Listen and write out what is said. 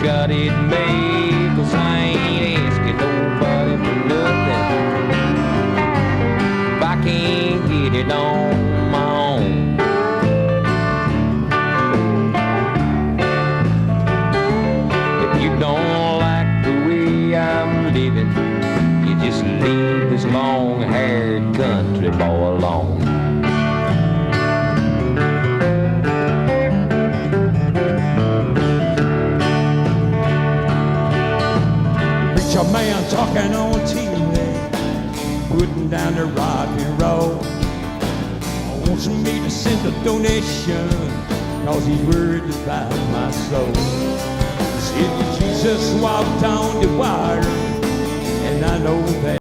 got it made, 'cause I ain't asking nobody for nothing. If I can't get it on my own. If you don't like the way I'm living, you just leave this long-haired country boy alone. A man talking on TV, putting down the rock and roll. Wants me to send a donation, 'cause he's worried about my soul. Said Jesus walked on the water, and I know that